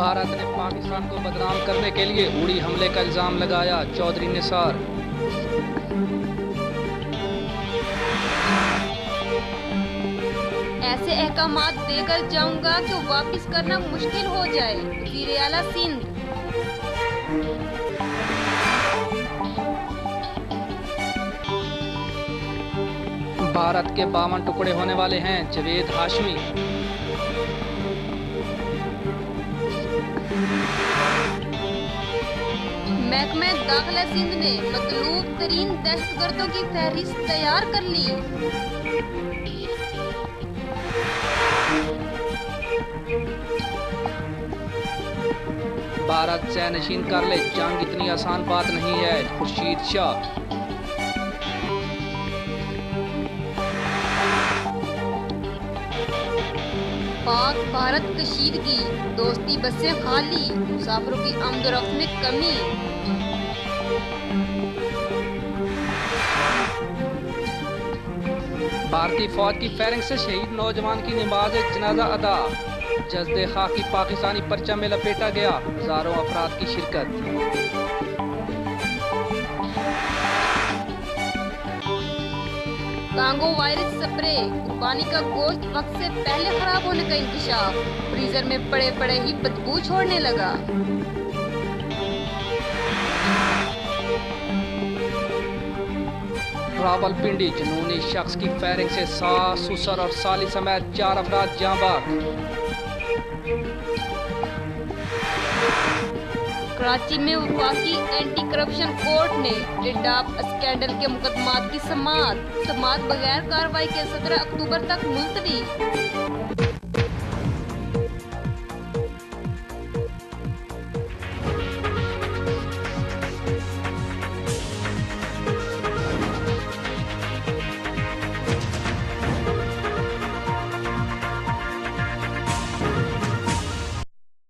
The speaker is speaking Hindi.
भारत ने पाकिस्तान को बदनाम करने के लिए उड़ी हमले का इल्जाम लगाया, चौधरी निसार। ऐसे अहकामात देकर जाऊंगा कि वापस करना मुश्किल हो जाए, वज़ीर आला सिंध। भारत के 52 टुकड़े होने वाले हैं, जवेद हाशमी। महकमा दाखिला सिंध ने मतलूब तरीन दहशतगर्दों की फहरिस्त तैयार कर ली। भारत सैनशीन कर ले, जंग इतनी आसान बात नहीं है, खुर्शीद शाह। पाक भारत कशीदगी, दोस्ती बसें खाली, मुसाफिरों की आमदोरफ्त में कमी। भारतीय फौज की फायरिंग से शहीद नौजवान की नमाज जनाजा अदा, जज्दे खाकी पाकिस्तानी परचम में लपेटा गया, हजारों अफराद की शिरकत। कांगो वायरस स्प्रे, कुर्बानी का गोश्त वक्त से पहले खराब होने का इंकशाफ, फ्रीजर में पड़े पड़े ही बदबू छोड़ने लगा। रावलपिंडी, जुनूनी शख्स की फायरिंग से सास, ससुर और साली समेत 4 अफराद जाँ बाग। कराची में वफाकी एंटी करप्शन कोर्ट ने टिड्डाप स्कैंडल के मुकदमात की समाअत बगैर कार्रवाई के 17 अक्टूबर तक मुलतवी।